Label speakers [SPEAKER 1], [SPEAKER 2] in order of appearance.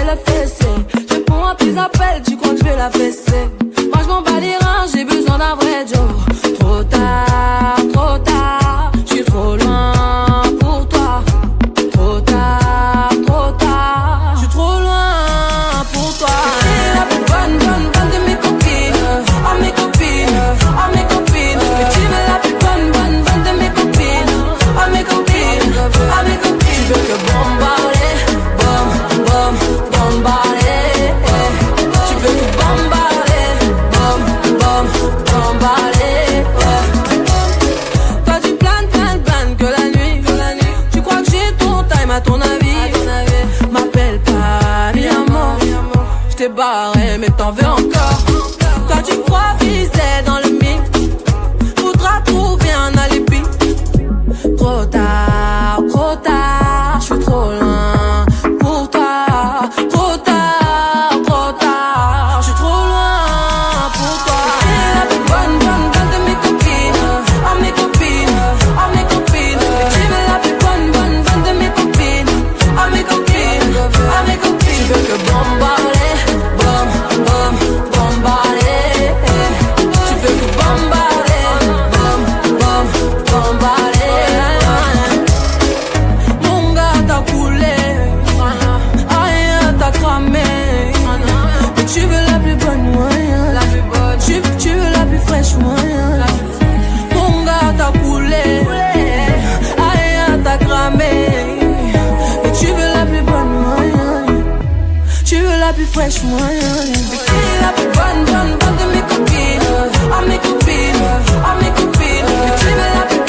[SPEAKER 1] la fesser. Je réponds à tes appels, tu crois que je vais la fesser. Moi je m'en bats les reins, j'ai besoin d'un vrai Joe. Trop tard, je suis trop loin pour toi. Trop tard, je suis trop loin pour toi. T'es la plus bonne de mes copines. Oh mes copines, oh mes copines. Mais tu veux la plus bonne de mes copines. Oh mes copines, oh mes copines. Tu veux que bombarder, bombarder. Tu veux que bombarder, bombarder. Toi tu planes que la nuit. Tu crois que j'ai ton time à ton avis. M'appelle pas mi amor. J't'ai barré mais t'en veux encore. Toi tu crois viser dans le mix. Faudra trouver un alibi. Trop tard, je suis trop loin pour toi. Trop tard, je suis trop loin pour toi. T'es la plus bonne de mes copines. Oh mes copines, oh mes copines. Et tu veux la plus bonne de mes copines. Oh mes copines, oh mes copines. Tu veux que bombarder, bombarder. Tu veux que bombarder, bombarder. Mon gars t'a coulé, rien t'a cramé. Mais tu veux la plus bonne moyen. Tu veux la plus fraîche moyen. Mon gars t'a coulé, rien t'a cramé. Mais tu veux la plus bonne moyen. Tu veux la plus fraîche moyen. Mais qui est la plus bonne de mes copines. Oh mes copines, oh mes copines. Mais tu veux la plus